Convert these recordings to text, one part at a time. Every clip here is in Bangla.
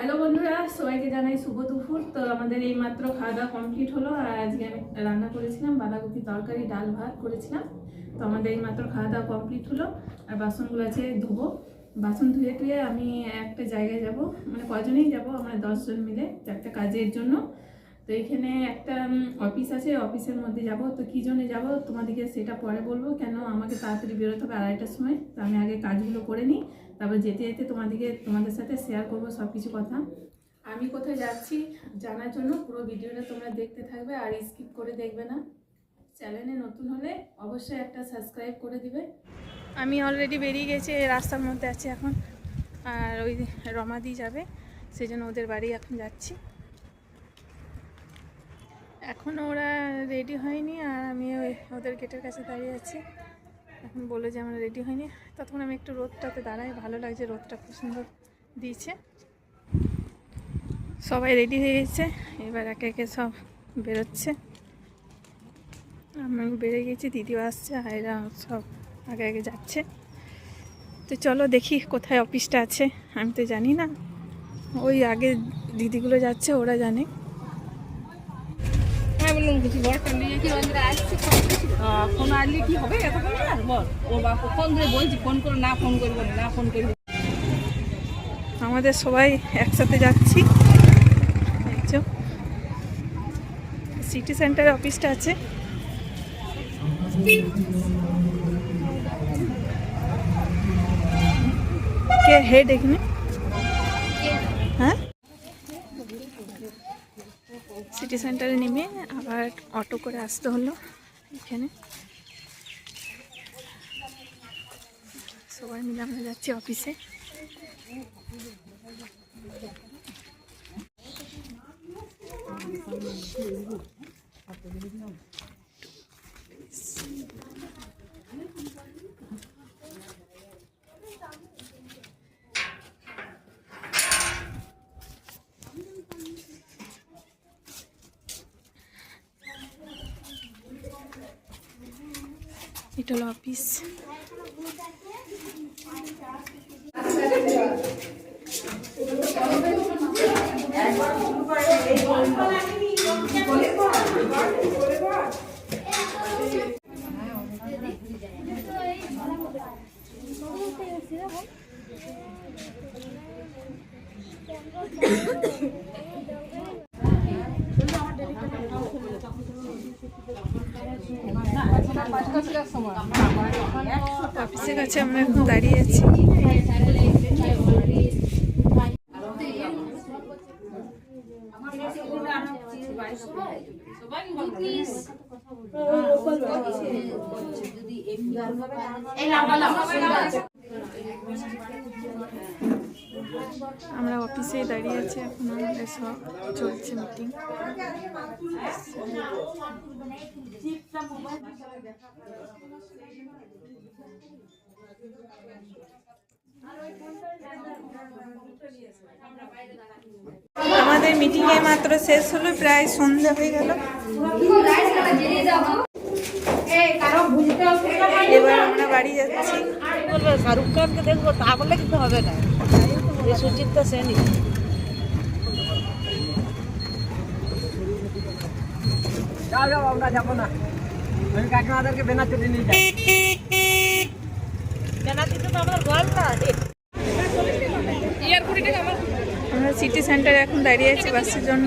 হ্যালো বন্ধুরা, সবাইকে জানাই শুভ দুপুর। তো আমাদের এই মাত্র খাওয়া দাওয়া কমপ্লিট হলো। আর আজকে আমি রান্না করেছিলাম বাঁধাকপি তরকারি, ডাল ভাত করেছিলাম। তো আমাদের এই মাত্র খাওয়া দাওয়া কমপ্লিট হলো। আর বাসনগুলো আছে ধোবো। বাসন ধুয়ে টুয়ে আমি একটা জায়গায় যাব, মানে কজনেই যাব, আমরা 10 জন মিলে একটা কাজের জন্য। তো এখানে একটা অফিস আছে, অফিসের মধ্যে যাব। তো কী জন্য যাব তোমাদেরকে সেটা পরে বলবো, কেন আমাকে তাড়াতাড়ি বেরোতে হবে 2:30টার সময়। তো আমি আগে কাজগুলো করে নিই, তারপর যেতে যেতে তোমাদের সাথে শেয়ার করবো সব কিছু কথা। আমি কোথায় যাচ্ছি জানার জন্য পুরো ভিডিওটা তোমরা দেখতে থাকবে, আর স্কিপ করে দেখবে না। চ্যানেলে নতুন হলে অবশ্যই একটা সাবস্ক্রাইব করে দিবে। আমি অলরেডি বেরিয়ে গেছি, রাস্তার মধ্যে আছি এখন। আর ওই রমাদি যাবে, সেই জন্য ওদের বাড়ি এখন যাচ্ছি। এখনও ওরা রেডি হয়নি, আর আমি ওদের গেটের কাছে দাঁড়িয়ে আছি। এখন বলে যে আমরা রেডি হয়নি, ততক্ষণ আমি একটু রোদটাতে দাঁড়াই। ভালো লাগছে, রোদটা খুব সুন্দর দিয়েছে। সবাই রেডি হয়ে গেছে, এবার একে একে সব বেরোচ্ছে। আমি বেরিয়ে গেছি, দিদিও আসছে, আর এরা সব আগে আগে যাচ্ছে। তো চলো দেখি কোথায় অফিসটা আছে। আমি তো জানি না, ওই আগে দিদিগুলো যাচ্ছে, ওরা জানে। আমাদের সবাই একসাথে যাচ্ছি। সিটি সেন্টারে অফিসটা আছে। কে হেড এখানে? হ্যাঁ, সিটি সেন্টারে নেমে আবার অটো করে আসতে হলো এখানে। সবাই মিলে আমরা যাচ্ছি অফিসে। এটা হলো অফিস। অফিসের কাছে আমরা এখন দাঁড়িয়ে আছি। আমরা অফিসে দাঁড়িয়ে আছি এখন, আমাদের সব চলছে মিটিং। আমাদের মিটিং এ মাত্র শেষ হলো, প্রায় সন্ধ্যা হয়ে গেল। এবার আমরা বাড়ি যাচ্ছি। শাহরুখ খানকে দেখবো, তা বললে কিন্তু হবে না। সুচিত্রা সেনই যাও, আমরা যাবো না। আমি কাকিমাদেরকে বেনাচিতে নিয়ে যাই। বেনাচিতে তো আমার ঘর না। আমরা সিটি সেন্টারে এখন দাঁড়িয়ে আছি বাসের জন্য।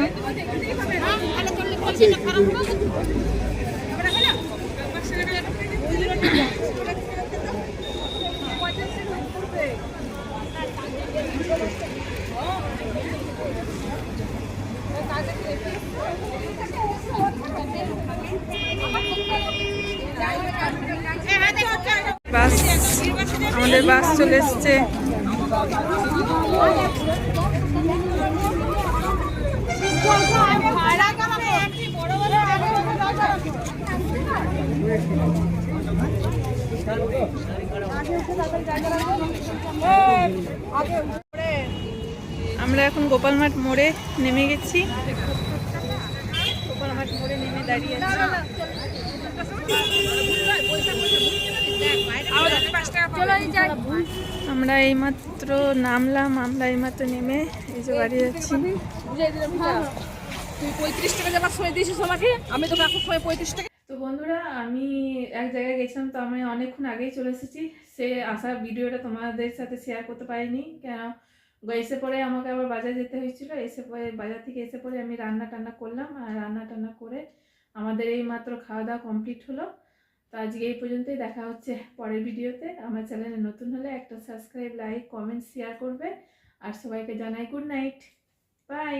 বাস, আমাদের বাস চলে এসছে। আমরা এখন গোপালমাঠ মোড়ে নেমে গেছি। গোপালমাঠ মোড়ে নেমে দাঁড়িয়ে আছি। আমরা এইমাত্র নামলাম, আমরা এইমাত্র নেমে এই যে বাড়ি যাচ্ছি। বুঝাই দিলাম তুই 35 টাকা যাবার সময় দিয়েছিস আমাকে, আমি তোকে এখন সময় 35 টাকা। তো বন্ধুরা, আমি এক জায়গায় গেছিলাম, তো আমি অনেকক্ষণ আগেই চলে এসেছি। সে আসার ভিডিওটা তোমাদের সাথে শেয়ার করতে পারিনি, কেন এসে পরে আমাকে আবার বাজার যেতে হয়েছিল। এসে পরে বাজার থেকে এসে পরে আমি রান্না টান্না করলাম, আর রান্না টান্না করে আমাদের এই মাত্র খাওয়া দাওয়া কমপ্লিট হলো। তো আজকে এই পর্যন্তই, দেখা হচ্ছে পরের ভিডিওতে। আমার চ্যানেলে নতুন হলে একটা সাবস্ক্রাইব, লাইক, কমেন্ট, শেয়ার করবে। আর সবাইকে জানাই গুড নাইট, বাই।